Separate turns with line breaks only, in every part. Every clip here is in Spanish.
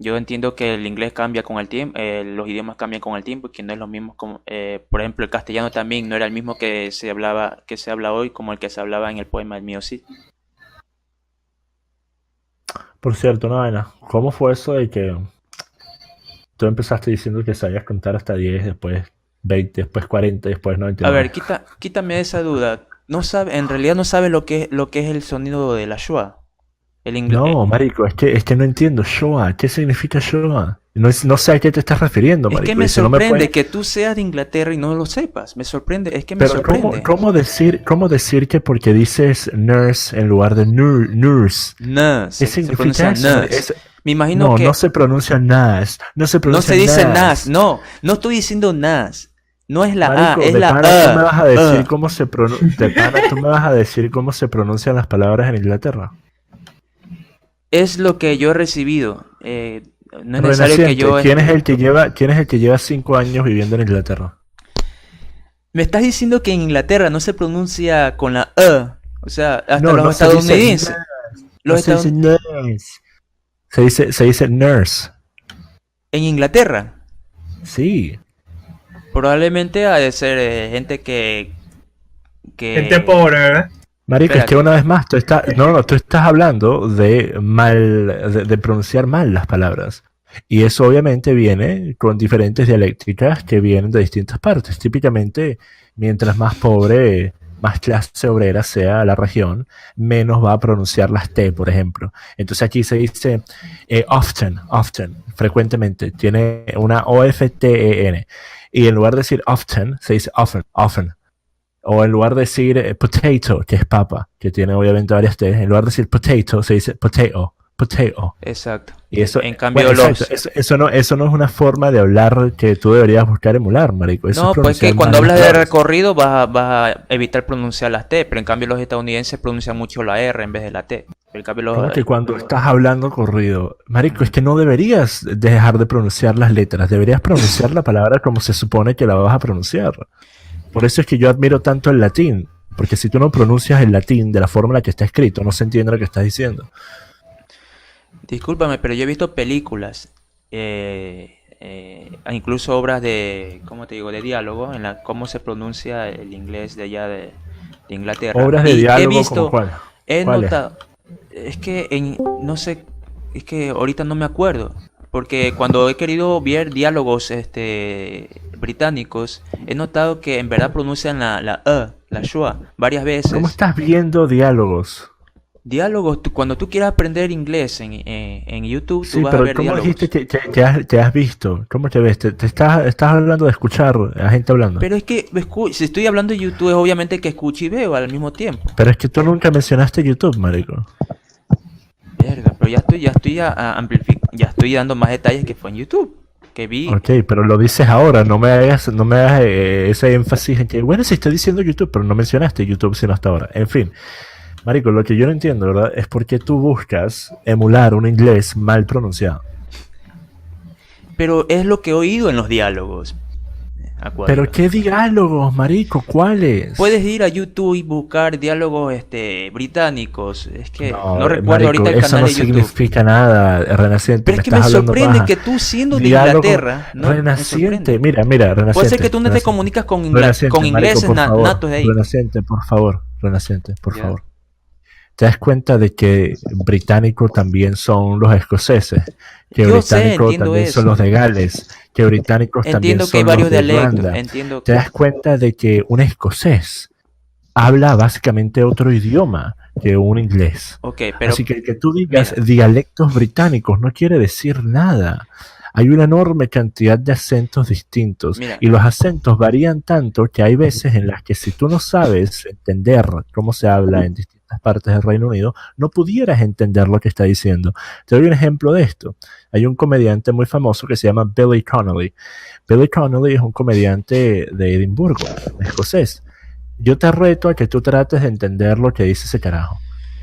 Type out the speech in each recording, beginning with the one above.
Yo entiendo que el inglés cambia con el tiempo, los idiomas cambian con el tiempo y que no es lo mismo como, por ejemplo, el castellano también no era el mismo que se habla hoy como el que se hablaba en el poema El mío sí.
Por cierto, una vaina, ¿cómo fue eso de que tú empezaste diciendo que sabías contar hasta 10, después 20, después 40, después
A ver,
99?
quítame esa duda. No sabe, en realidad no sabe lo que es el sonido de la schwa. El
No, marico, es que no entiendo. Shoah, ¿qué significa Shoah? No, no sé a qué te estás refiriendo,
es que
marico.
me
Y si no me
sorprende
puedes.
que tú seas de Inglaterra y no lo sepas. Me sorprende, es que me
Pero ¿cómo,
sorprende.
cómo decir que porque dices nurse en lugar de nurse?
Nas,
¿Qué
se pronuncia
significa eso?
nas. Me imagino
No, no
que
se pronuncia nas. No se
no
pronuncia
se dice nas,
nas.
no, no estoy diciendo nas. No es la A,
Marico,
es
de
la
pana tú me vas a decir
A.
cómo se de pana tú me vas a decir cómo se pronuncian las palabras en Inglaterra.
Es lo que yo he recibido. No es necesario que
Renaciente,
yo
¿quién es el que lleva 5 años viviendo en Inglaterra?
Me estás diciendo que en Inglaterra no se pronuncia con la E. O sea, hasta
No,
los
no se dice
estadounidenses.
nurse, no
Los
se dice
estadoun-
nurse. Se dice nurse.
en Inglaterra.
Sí.
Probablemente ha de ser gente
Gente
que...
pobre, ¿verdad?
Marico, es que
Espérate.
una vez más, tú estás hablando de pronunciar mal las palabras. Y eso obviamente viene con diferentes dialécticas que vienen de distintas partes. Típicamente, mientras más pobre, más clase obrera sea la región, menos va a pronunciar las T, por ejemplo. Entonces aquí se dice often, frecuentemente. Tiene una OFTEN. Y en lugar de decir often, se dice often. O en lugar de decir potato, que es papa, que tiene obviamente varias T, en lugar de decir potato, se dice potato.
Exacto.
Y eso,
En
bueno,
cambio
exacto,
los...
eso no es una forma de hablar que tú deberías buscar emular, marico. Eso es
No, pues
pronunciar
que cuando
mal las
hablas de
palabras.
recorrido vas a evitar pronunciar las T, pero en cambio los estadounidenses pronuncian mucho la R en vez de la T. En cambio
Como
los...
que cuando estás hablando corrido, marico, es que no deberías dejar de pronunciar las letras, deberías pronunciar la palabra como se supone que la vas a pronunciar. Por eso es que yo admiro tanto el latín, porque si tú no pronuncias el latín de la forma en la que está escrito, no se entiende lo que estás diciendo.
Discúlpame, pero yo he visto películas, incluso obras de, ¿cómo te digo?, de diálogo, en la cómo se pronuncia el inglés de allá de Inglaterra.
Obras de
Y he
diálogo como
visto,
cuál.
he
¿Cuáles?
notado, es que no sé, es que ahorita no me acuerdo, porque cuando he querido ver diálogos británicos, he notado que en verdad pronuncian la la schwa, varias
¿Cómo
veces.
estás viendo diálogos?
Diálogos, cuando tú quieras aprender inglés en YouTube, tú
Sí,
vas a
pero
ver
¿cómo dijiste
diálogos.
que has visto? ¿Cómo te ves? ¿Te estás hablando de escuchar a gente hablando?
Pero es que si estoy hablando de YouTube, es obviamente que escucho y veo al mismo tiempo.
Pero es que tú nunca mencionaste YouTube, marico.
Verga, pero ya estoy dando más detalles que fue en YouTube. Que vi.
Ok, pero lo dices ahora, no me hagas ese énfasis en que, bueno, sí estoy diciendo YouTube, pero no mencionaste YouTube sino hasta ahora. En fin, marico, lo que yo no entiendo, ¿verdad? Es por qué tú buscas emular un inglés mal pronunciado.
Pero es lo que he oído en los diálogos,
Pero
Acuario.
qué diálogos, marico, ¿cuáles?
Puedes ir a YouTube y buscar diálogos británicos. Es que
No,
no recuerdo ahorita
marico,
el
eso
canal
no
de YouTube.
significa nada, Renaciente,
Pero
me
es que me
estás hablando
sorprende
paja.
que tú siendo de
Diálogo,
Inglaterra, no, me
Renaciente,
sorprende.
mira,
Puede ser que
Renaciente,
tú no te
Renaciente.
comunicas con
Renaciente, marico,
ingleses
por favor,
natos de ahí.
Renaciente, por favor, Renaciente, por
¿Ya?
favor. ¿Te das cuenta de que británicos también son los escoceses? Que
Yo sé,
británicos
entiendo
también son
eso.
los de Gales, que británicos también
Entiendo que hay
son los
varios
de
dialectos.
Irlanda.
Entiendo.
¿Te das cuenta de que un escocés habla básicamente otro idioma que un inglés?
Ok, pero
Así que tú digas
mira,
dialectos británicos no quiere decir nada. Hay una enorme cantidad de acentos distintos
mira.
y los acentos varían tanto que hay veces en las que si tú no sabes entender cómo se habla en distintas partes del Reino Unido, no pudieras entender lo que está diciendo. Te doy un ejemplo de esto. Hay un comediante muy famoso que se llama Billy Connolly. Billy Connolly es un comediante de Edimburgo, escocés. Yo te reto a que tú trates de entender lo que dice ese carajo.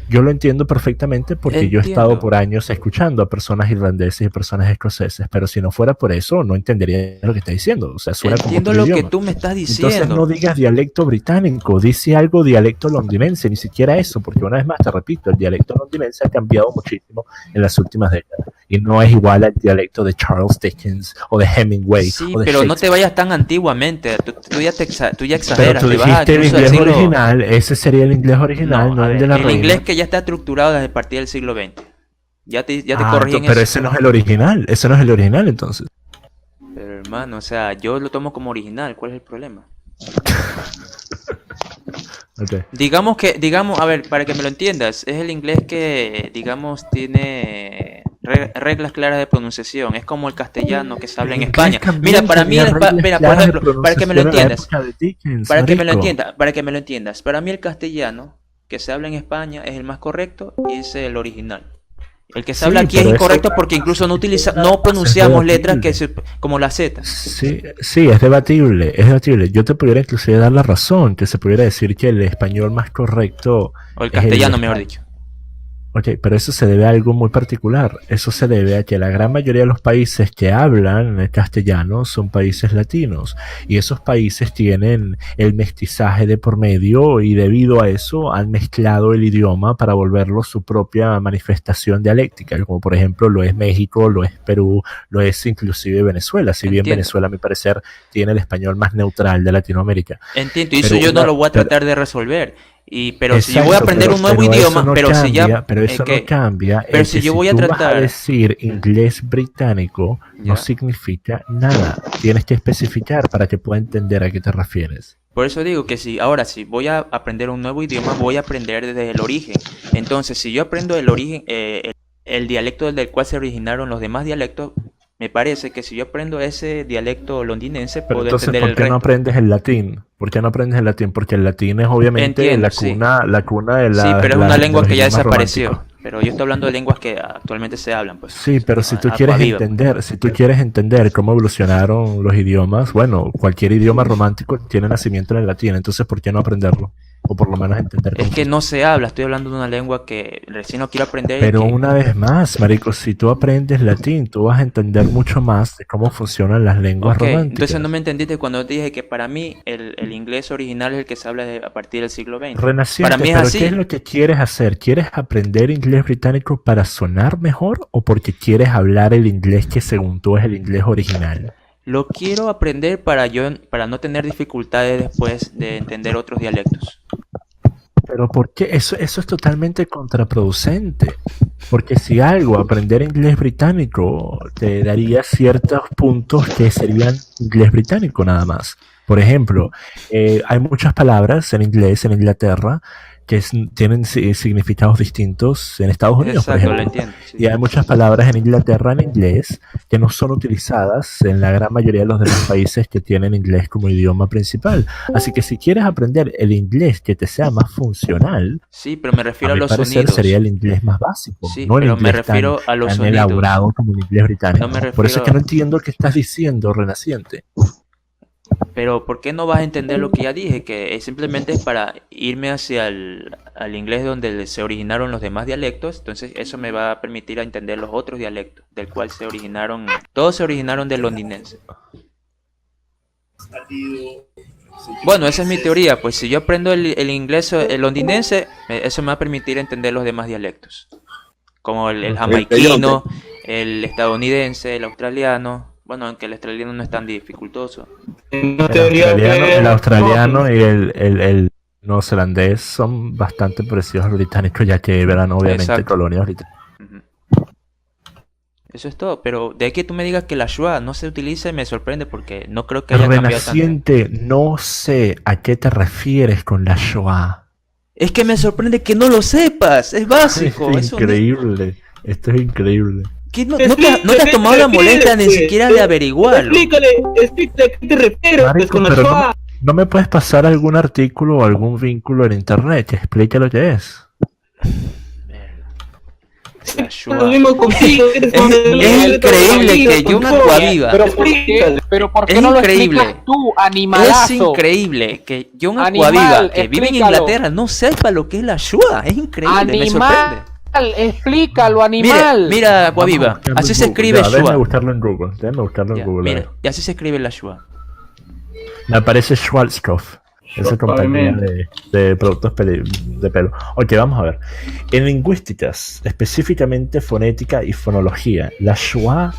Yo lo entiendo perfectamente porque yo he estado
Entiendo.
por años escuchando a personas irlandeses y personas escoceses, pero si no fuera por eso no entendería lo que está diciendo, o sea, suena como
Entiendo
otro
lo que
idioma.
tú me estás
Entonces no
diciendo.
digas dialecto británico, dice algo dialecto londinense, ni siquiera eso, porque una vez más te repito, el dialecto londinense ha cambiado muchísimo en las últimas décadas. y no es igual al dialecto de Charles Dickens o de Hemingway.
Sí,
o de
pero no te
Shakespeare.
vayas tan antiguamente. Tú ya
Pero
exageras.
tú
Te vas
dijiste el
incluso al
inglés
siglo...
original, ese sería el inglés original,
No,
no
a
el
ver,
de la
el
reina.
inglés que ya está estructurado desde a partir del siglo XX. Ya te
Ah,
corrigen
pero
eso.
ese no es el original, ese no es el original entonces.
Pero hermano, o sea, yo lo tomo como original. ¿Cuál es el problema?
Ok.
Digamos, a ver, para que me lo entiendas, es el inglés que, digamos, tiene reglas claras de pronunciación. Es como el castellano que se habla en
El inglés
España.
también
Mira, para mí,
tenía reglas
mira, por
claras de
ejemplo, para que me lo
pronunciación en la
entiendas,
época de Dickens,
para que me lo
marico.
entiendas, para mí el castellano que se habla en España es el más correcto y es el original. El que se
Sí,
habla aquí es
pero
incorrecto
eso-
porque incluso no
es
pronunciamos letras
debatible.
como la Z.
Sí, sí, es debatible, es debatible. Yo te pudiera inclusive dar la razón, que se pudiera decir que el español más correcto
O el
es el de
castellano, mejor
España.
dicho.
Ok, pero eso se debe a algo muy particular. Eso se debe a que la gran mayoría de los países que hablan el castellano son países latinos. Y esos países tienen el mestizaje de por medio y debido a eso han mezclado el idioma para volverlo su propia manifestación dialéctica, como por ejemplo lo es México, lo es Perú, lo es inclusive Venezuela. Si bien
Entiendo.
Venezuela, a mi parecer, tiene el español más neutral de Latinoamérica.
Entiendo, y eso
Pero
yo no
una-
lo voy a
pero-
tratar de resolver. Pero si yo voy a
Exacto,
aprender un nuevo
pero eso
idioma,
no
pero si
cambia,
ya,
pero eso no
¿qué?
cambia
Pero
el
si
que
yo
si
voy a
tú vas a
tratar,
decir inglés británico, no
ya.
significa nada. Tienes que especificar para que pueda entender a qué te refieres.
Por eso digo que si voy a aprender un nuevo idioma, voy a aprender desde el origen. Entonces, si yo aprendo el origen, el dialecto del cual se originaron los demás dialectos, me parece que si yo aprendo ese dialecto londinense,
Pero
puedo
entonces,
entender
¿por
el
qué no
resto.
aprendes el latín? ¿Por qué no aprendes el latín? Porque el latín es obviamente
Entiendo, sí.
la cuna de,
Sí, pero es
de
una lengua
los
que ya
idiomas
desapareció.
románticos.
Pero yo estoy hablando de lenguas que actualmente se hablan, pues.
Sí, pero si tú quieres
Aquaviva, pues.
entender, si tú quieres entender cómo evolucionaron los idiomas, bueno, cualquier idioma romántico tiene nacimiento en el latín, entonces ¿por qué no aprenderlo? O por lo menos entender
Es
cómo
que no se habla, estoy hablando de una lengua que recién no quiero aprender.
Pero una vez más, marico, si tú aprendes latín, tú vas a entender mucho más de cómo funcionan las lenguas
Ok,
románticas.
entonces no me entendiste cuando te dije que para mí el inglés original es el que se habla a partir del siglo XX.
Renaciente,
Para mí es
pero
así.
¿qué es lo que quieres hacer? ¿Quieres aprender inglés británico para sonar mejor o porque quieres hablar el inglés que según tú es el inglés original?
Lo quiero aprender para no tener dificultades después de entender otros dialectos.
Pero ¿por qué? Eso es totalmente contraproducente. Porque si algo, aprender inglés británico te daría ciertos puntos que serían inglés británico nada más. Por ejemplo, hay muchas palabras en inglés en Inglaterra que tienen significados distintos en Estados Unidos, por
Exacto, lo
ejemplo.
entiendo. Sí.
Y hay muchas palabras en Inglaterra en inglés que no son utilizadas en la gran mayoría de los demás países que tienen inglés como idioma principal. Así que si quieres aprender el inglés que te sea más funcional,
Sí, pero me refiero
a
a
mi
los
parecer
sonidos.
sería el inglés más básico,
Sí,
no el
pero me
inglés
refiero a los
tan
sonidos.
elaborado como el inglés británico.
No me
Por eso es
refiero-
que no entiendo qué estás diciendo, Renaciente.
Pero ¿por qué no vas a entender lo que ya dije? Que simplemente es para irme hacia al inglés donde se originaron los demás dialectos. Entonces eso me va a permitir a entender los otros dialectos, del cual se originaron. Todos se originaron del londinense. Bueno, esa es mi teoría. Pues si yo aprendo el inglés, el londinense, eso me va a permitir entender los demás dialectos. Como el jamaiquino, el estadounidense, el australiano. Bueno, aunque el australiano no es tan dificultoso.
El australiano y el neozelandés son bastante parecidos al británico, ya que eran obviamente
Exacto.
colonias británicas.
Ujú. Eso es todo, pero de que tú me digas que la Shua no se utiliza me sorprende porque no creo que haya cambiado tanto.
Renaciente, no sé a qué te refieres con la Shoah.
Es que me sorprende que no lo sepas, es básico.
Es
Eso
increíble, esto es increíble.
¿Qué no te has tomado la molestia ni siquiera de averiguarlo?
Explícale a qué te refieres
Marico,
con la
pero
Shoah.
¿no me puedes pasar algún artículo o algún vínculo en internet que explique lo que es?
La Shua.
Lo mismo contigo.
Es increíble que yo, un Aquaviva,
Pero ¿por qué
Es
no lo
increíble.
explicas tú,
es
animalazo?
increíble que John
Animal,
Aquaviva, que vive en
explícalo.
Inglaterra, no sepa lo que es la Shua. Es increíble, me sorprende.
Animal, explícalo, animal.
Mira, Aquaviva,
Vamos a buscarlo
así
en
se
Google.
escribe
Ya, déjame
Shua.
buscarlo en Google. Déjame buscarlo en
Ya,
Google. a
mira,
ver.
y así se escribe la Shua.
Me aparece Schwarzkopf. Esa compañía de productos de pelo. Ok, vamos a ver. En lingüísticas, específicamente fonética y fonología, la schwa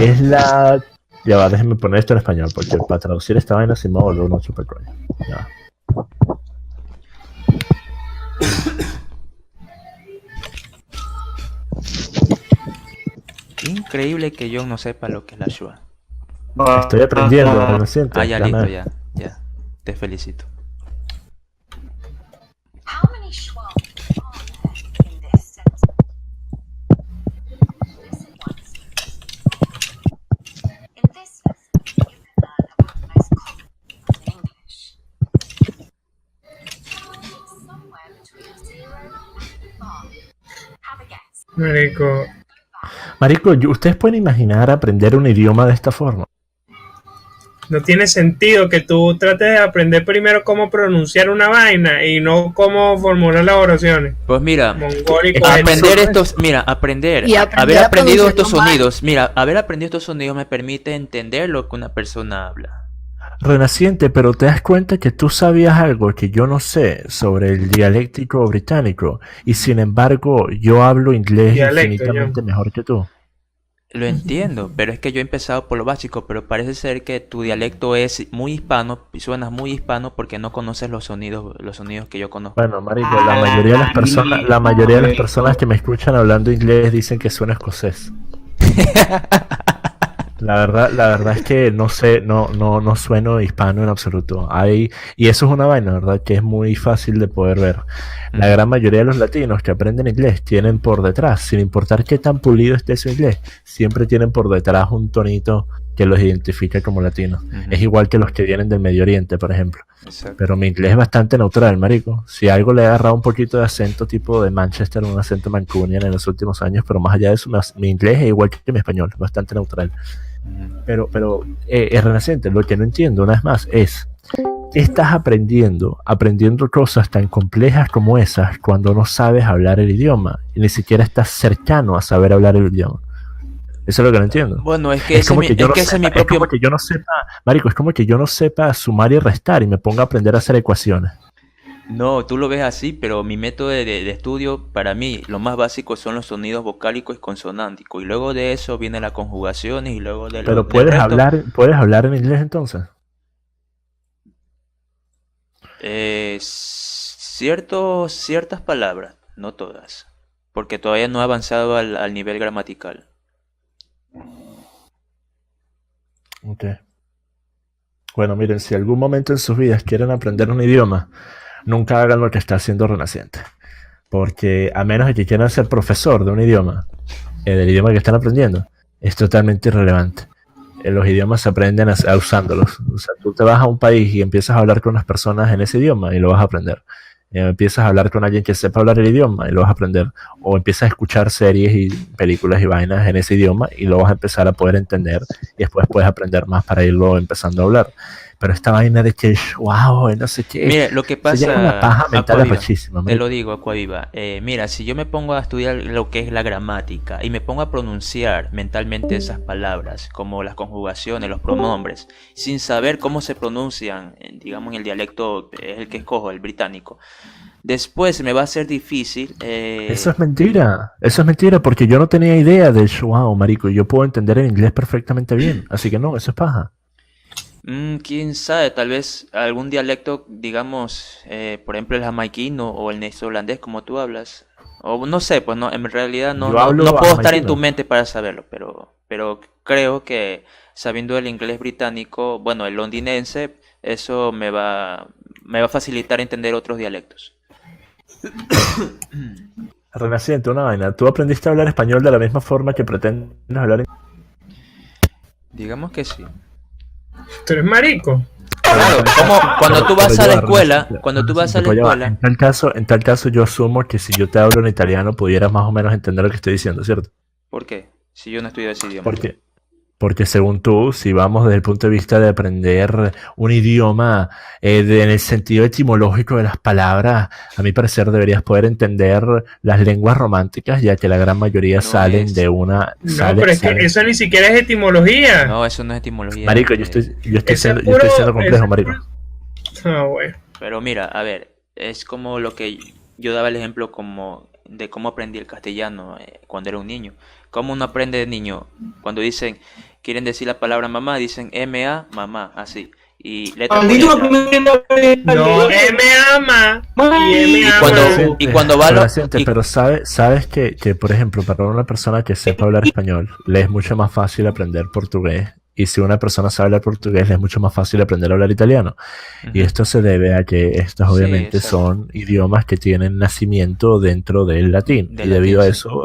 es la... Ya va, déjenme poner esto en español, porque para traducir esta vaina se me va a volver un super coño. Ya.
Increíble que yo no sepa lo que es la Shua.
Estoy aprendiendo, Renacente.
Ah, ya listo, ya. Te felicito.
How many schwa are there in this sentence? Listen once. In this lesson, you can learn about the most common in English. Somewhere between 0 and 5. Have a guess.
Marico,
Marico, ¿ustedes pueden imaginar aprender un idioma de esta forma?
no tiene sentido que tú trates de aprender primero cómo pronunciar una vaina y no cómo formular las oraciones.
Pues mira,
Mongólico.
aprender
eso.
estos, mira, aprender,
Y aprender
haber
a
aprendido
pronunciarlo
estos
mal.
sonidos, mira, haber aprendido estos sonidos me permite entender lo que una persona habla.
Renaciente, pero te das cuenta que tú sabías algo que yo no sé sobre el dialéctico británico y sin embargo yo hablo inglés
Dialecto,
infinitamente mejor que tú.
Lo entiendo, pero es que yo he empezado por lo básico, pero parece ser que tu dialecto es muy hispano, y suenas muy hispano porque no conoces los sonidos que yo conozco.
Bueno, marico, la mayoría de las personas que me escuchan hablando inglés dicen que suena escocés. La verdad es que no sé, no sueno hispano en absoluto. Y eso es una vaina, ¿verdad? Que es muy fácil de poder ver. La gran mayoría de los latinos que aprenden inglés tienen por detrás, sin importar qué tan pulido esté su inglés, siempre tienen por detrás un tonito que los identifica como latinos. Es igual que los que vienen del Medio Oriente, por ejemplo.
Exacto.
Pero mi inglés es bastante neutral, marico. Si algo le he agarrado un poquito de acento tipo de Manchester, un acento mancunian en los últimos años, pero más allá de eso, mi inglés es igual que mi español, bastante neutral. Pero es Renaciente, lo que no entiendo, una vez más, es ¿qué estás aprendiendo cosas tan complejas como esas cuando no sabes hablar el idioma y ni siquiera estás cercano a saber hablar el idioma? Eso es lo que no entiendo.
Bueno, es que ese es mi propio...
Es como que yo no sepa, marico, es como que yo no sepa sumar y restar y me ponga a aprender a hacer ecuaciones.
No, tú lo ves así, pero mi método de estudio, para mí, lo más básico son los sonidos vocálicos y consonánticos. Y luego de eso viene la conjugación y luego de
Pero
del
puedes
resto,
hablar en inglés entonces.
ciertas palabras, no todas, porque todavía no he avanzado al nivel gramatical.
Ok. Bueno, miren, si algún momento en sus vidas quieren aprender un idioma, nunca hagan lo que está haciendo Renaciente. Porque a menos de que quieran ser profesor de un idioma, del idioma que están aprendiendo, es totalmente irrelevante. Los idiomas se aprenden usándolos. O sea, tú te vas a un país y empiezas a hablar con unas personas en ese idioma y lo vas a aprender. Empiezas a hablar con alguien que sepa hablar el idioma y lo vas a aprender. O empiezas a escuchar series y películas y vainas en ese idioma y lo vas a empezar a poder entender y después puedes aprender más para irlo empezando a hablar. Pero esta vaina de que, wow, no sé qué.
Mire, lo que
Se llama
pasa,
una paja mental
Aquaviva,
arrechísima,
te
marico.
lo digo, Aquaviva, mira, si yo me pongo a estudiar lo que es la gramática y me pongo a pronunciar mentalmente esas palabras, como las conjugaciones, los pronombres, sin saber cómo se pronuncian, digamos en el dialecto, el que escojo, el británico, después me va a ser difícil.
Eso es mentira porque yo no tenía idea del wow, marico, y yo puedo entender el inglés perfectamente bien, así que no, eso es paja.
Quién sabe, tal vez algún dialecto, digamos, por ejemplo el jamaiquino o el neozelandés como tú hablas, o no sé, pues no, en realidad no,
Yo
no,
hablo
no puedo estar en
jamaiquino.
tu mente para saberlo, pero creo que sabiendo el inglés británico, bueno, el londinense, eso me va a facilitar entender otros dialectos.
Renaciente, una vaina. ¿Tú aprendiste a hablar español de la misma forma que pretendes hablar
Digamos que sí.
¿Tú eres marico?
Claro, como cuando tú vas a la escuela,
En tal caso yo asumo que si yo te hablo en italiano pudieras más o menos entender lo que estoy diciendo, ¿cierto?
¿por qué? Si yo no estudio ese idioma.
Porque según tú, si vamos desde el punto de vista de aprender un idioma en el sentido etimológico de las palabras, a mi parecer deberías poder entender las lenguas románticas, ya que la gran mayoría
No
salen
es.
de una...
No, pero es que eso ni siquiera es etimología.
No, eso no es etimología.
Marico, yo estoy
Ese
siendo
puro-
complejo,
ese
marico.
Ah, bueno.
Pero mira, a ver, es como lo que yo daba el ejemplo como de cómo aprendí el castellano cuando era un niño. ¿Cómo uno aprende de niño? Cuando dicen, quieren decir la palabra mamá, dicen M-A, mamá, así. Y letra por
Maldito
letra.
No, M ama y M
Y
ama.
cuando va lo-
Adolescente,
y-
pero sabes que, por ejemplo, para una persona que sepa hablar español, le es mucho más fácil aprender portugués. Y si una persona sabe hablar portugués, le es mucho más fácil aprender a hablar italiano. Y
Ujú.
esto se debe a que estos
Sí,
obviamente
exacto.
son idiomas que tienen nacimiento dentro del latín.
Del
Y debido a
latín, sí.
eso,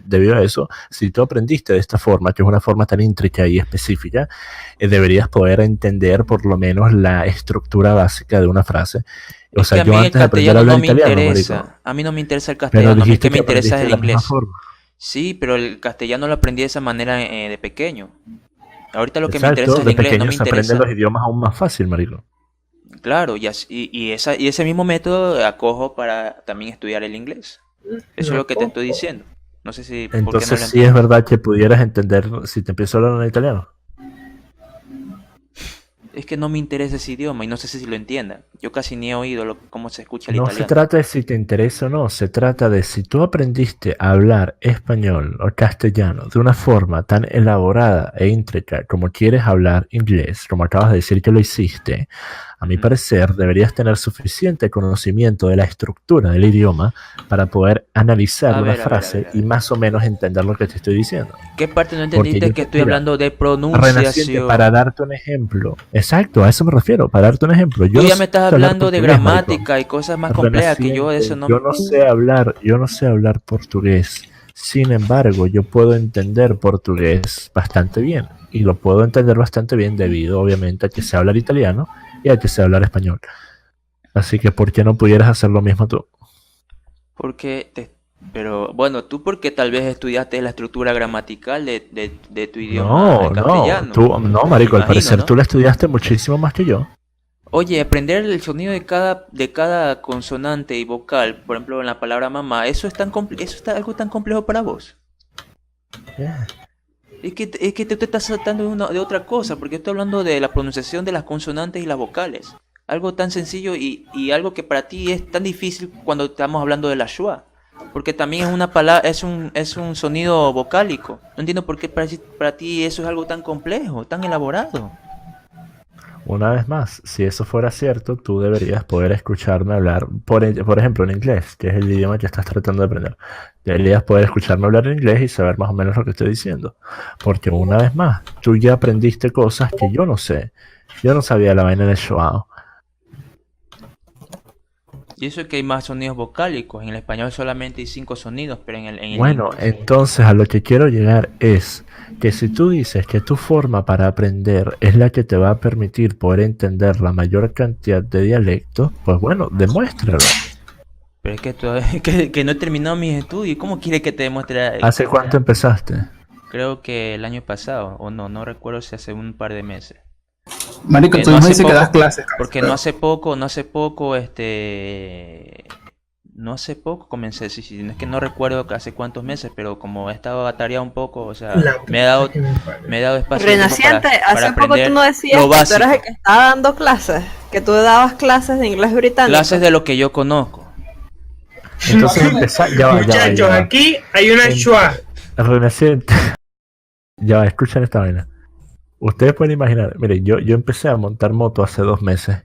debido a eso, si tú aprendiste de esta forma, que es una forma tan intricata y específica, deberías poder entender por lo menos la estructura básica de una frase. O
Es
sea,
que a
yo
mí el
antes de aprender a
castellano
hablar
no me
italiano,
interesa.
marico,
A mí no me interesa el
pero
castellano, a mí
dijiste
que me
que
interesa es
aprendiste
el
de la misma
inglés.
forma.
Sí, pero el castellano lo aprendí de esa manera de pequeño. Ahorita lo que me
Exacto,
interesa es el
de
inglés, no
pequeño
me
se aprenden
interesa.
los idiomas aún más fácil, marico.
Claro, y ese mismo método acojo para también estudiar el inglés. Eso es lo que te estoy diciendo. No sé si, ¿por qué no
Entonces
lo
sí es
entiendes?
verdad que pudieras entender si te empiezo a hablar en italiano.
Es que no me interesa ese idioma y no sé si lo entienda. Yo casi ni he oído cómo se escucha el
No se
italiano.
trata de si te interesa o no, se trata de si tú aprendiste a hablar español o castellano de una forma tan elaborada e intricata como quieres hablar inglés, como acabas de decir que lo hiciste. A mi
Ujú.
parecer, deberías tener suficiente conocimiento de la estructura del idioma para poder analizar
A
una
ver, a ver, a
frase
ver, a
y
ver.
más o menos entender lo que te estoy diciendo.
¿Qué parte no
Porque
entendiste
yo
que
te,
estoy
mira,
hablando de
Renaciente,
pronunciación?
para darte un ejemplo. Exacto, a eso me refiero, para darte un ejemplo. Yo
Tú
no
ya
sé
me estás
hablar
hablando de
portugués, marico.
gramática y cosas más complejas que yo de eso
Renaciente,
no...
yo no sé hablar portugués. Sin embargo, yo puedo entender portugués bastante bien. Y lo puedo entender bastante bien debido, obviamente, a que sé hablar italiano y a que sé hablar español. Así que, ¿por qué no pudieras hacer lo mismo tú?
Porque Pero bueno, tú porque tal vez estudiaste la estructura gramatical de tu idioma, el
No,
castellano.
no, marico, al
Imagino,
parecer
¿no?
tú la estudiaste muchísimo más que yo.
Oye, aprender el sonido de cada consonante y vocal, por ejemplo, en la palabra mamá, ¿eso es eso está algo tan complejo para vos?
Yeah.
Es que te estás tratando de otra cosa, porque estoy hablando de la pronunciación de las consonantes y las vocales. Algo tan sencillo y algo que para ti es tan difícil cuando estamos hablando de la schwa. Porque también es una palabra, es un sonido vocálico. No entiendo por qué para ti eso es algo tan complejo, tan elaborado.
Una vez más, si eso fuera cierto, tú deberías poder escucharme hablar, por ejemplo, en inglés, que es el idioma que estás tratando de aprender. Deberías poder escucharme hablar en inglés y saber más o menos lo que estoy diciendo. Porque una vez más, tú ya aprendiste cosas que yo no sé. Yo no sabía la vaina de Shoah.
Y eso es que hay más sonidos vocálicos. En el español solamente hay 5 sonidos, pero en el
Bueno, entonces a lo que quiero llegar es que si tú dices que tu forma para aprender es la que te va a permitir poder entender la mayor cantidad de dialectos, pues bueno, demuéstralo.
Pero es que todavía que no he terminado mis estudios. ¿Cómo quiere que te demuestre?
¿Hace cuánto empezaste?
Creo que el año pasado, o no recuerdo si hace un par de meses.
Marico,
Que
tú
no
mismo
hace
dices que
poco,
das clases.
porque no hace poco, no hace poco comencé, sí, no es que no recuerdo hace cuántos meses, pero como he estado atareado un poco, o sea, me he dado espacio de tiempo
Renaciente,
para
hace poco tú
aprender
no decías
lo
que tú eras
básico,
el que estaba dando clases, que tú dabas clases de inglés británico.
clases de lo que yo conozco.
Entonces empezar,
Muchachos, aquí hay una schwa.
Renaciente. Ya va, escuchen esta vaina. Ustedes pueden imaginar, mire, yo empecé a montar moto hace 2 meses.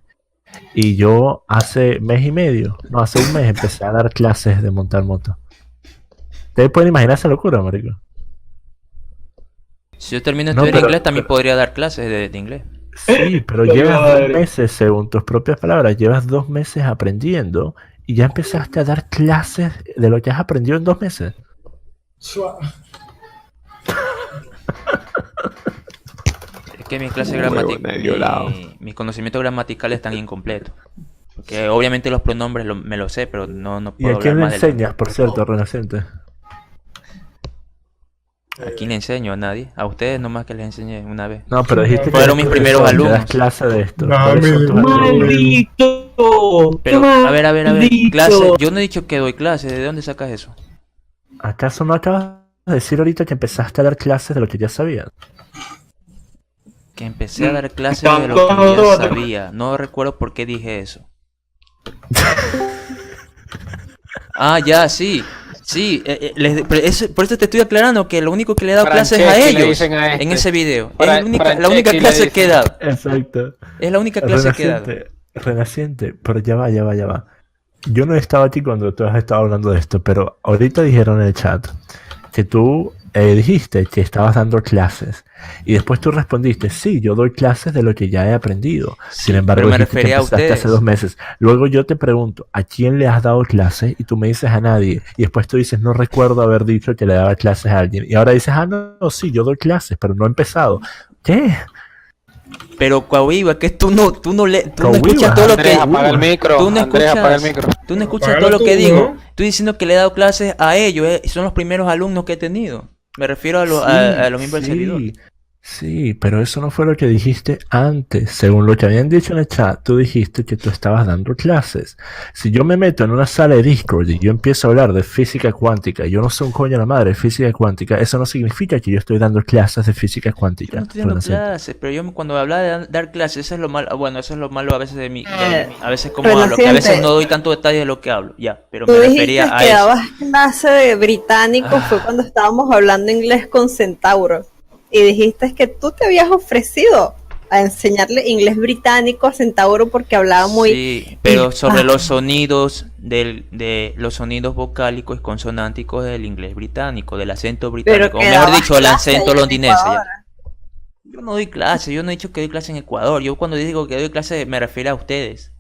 Y yo hace mes y medio, no, hace un mes empecé a dar clases de montar moto. Ustedes pueden imaginar esa locura, marico.
Si yo termino de
No,
estudiar
pero-
inglés, también podría dar clases de inglés.
Sí, pero llevas 2 meses, según tus propias palabras, llevas 2 meses aprendiendo y ya empezaste a dar clases de lo que has aprendido en 2 meses.
Es que mis clases gramaticales, mis conocimientos gramaticales están incompletos. Porque obviamente los pronombres me lo sé, pero no
¿Y
puedo
a quién
hablar
le
más de
enseñas, por cierto, Renaciente?
¿A quién le enseño? A nadie. A ustedes nomás que les enseñé una vez.
No, pero dijiste que
Fueron
eres
mis primeros
profesor, que das
alumnos.
clase de esto.
No,
¿Cuáles son tus alumnos?
¡Maldito!
Pero, a ver,
¡Maldito!
clase. Yo no he dicho que doy clases. ¿De dónde sacas eso?
¿Acaso no acabas de decir ahorita que empezaste a dar clases de lo que ya sabías?
Que empecé a dar clases de lo que ya sabía. No recuerdo por qué dije eso. Ah, ya, sí. Sí, por eso te estoy aclarando que lo único que le he dado clases a
Franceschi le
ellos
dicen a
en
este.
ese video.
Fra-
Es la única
Franceschi le
clase
dicen.
que he dado.
Exacto.
Es la única clase que he dado.
Renaciente, pero ya va. Yo no estaba aquí cuando tú has estado hablando de esto, pero ahorita dijeron en el chat que tú dijiste que estabas dando clases y después tú respondiste, sí, yo doy clases de lo que ya he aprendido.
Sí,
Sin embargo,
pero me
dijiste que
refería a
empezaste hace
ustedes.
2 meses. Luego yo te pregunto, ¿a quién le has dado clases? Y tú me dices a nadie. Y después tú dices, no recuerdo haber dicho que le daba clases a alguien. Y ahora dices, no, sí, yo doy clases, pero no he empezado. ¿Qué?
Pero Coahuila, que tú no
Coahuila.
escuchas todo lo
Andrés,
que
apaga el micro.
tú no
Andrés, apaga el
escuchas,
micro.
tú no escuchas
Apágalo
todo lo
tú,
que digo.
¿no?
Estoy diciendo que le he dado clases a ellos, son los primeros alumnos que he tenido. Me refiero a, a los miembros del servidor.
Sí, pero eso no fue lo que dijiste antes. Según lo que habían dicho en el chat, tú dijiste que tú estabas dando clases. Si yo me meto en una sala de Discord y yo empiezo a hablar de física cuántica, y yo no sé un coño a la madre de física cuántica, eso no significa que yo estoy dando clases de física
Yo
cuántica.
no estoy dando
Renaciente.
clases, pero yo cuando hablaba de dar clases, eso es lo malo, bueno, eso es lo malo a veces de mí, a veces como hablo, que a veces
Renaciente.
no doy tanto detalle de lo que hablo, ya, pero
Tú
me
dijiste
refería a
que
eso.
dabas clase de británico, fue cuando estábamos hablando inglés con Centauro. Y dijiste que tú te habías ofrecido a enseñarle inglés británico a Centauro porque hablaba muy...
Sí, pero sobre
Ah.
los sonidos de los sonidos vocálicos y consonánticos del inglés británico, del acento británico, o
que
mejor
dabas
dicho, el
clase
acento
en
londinense. Ya.
Ecuador.
Yo no doy clase, yo no he dicho que doy clase en Ecuador. Yo cuando digo que doy clase me refiero a ustedes.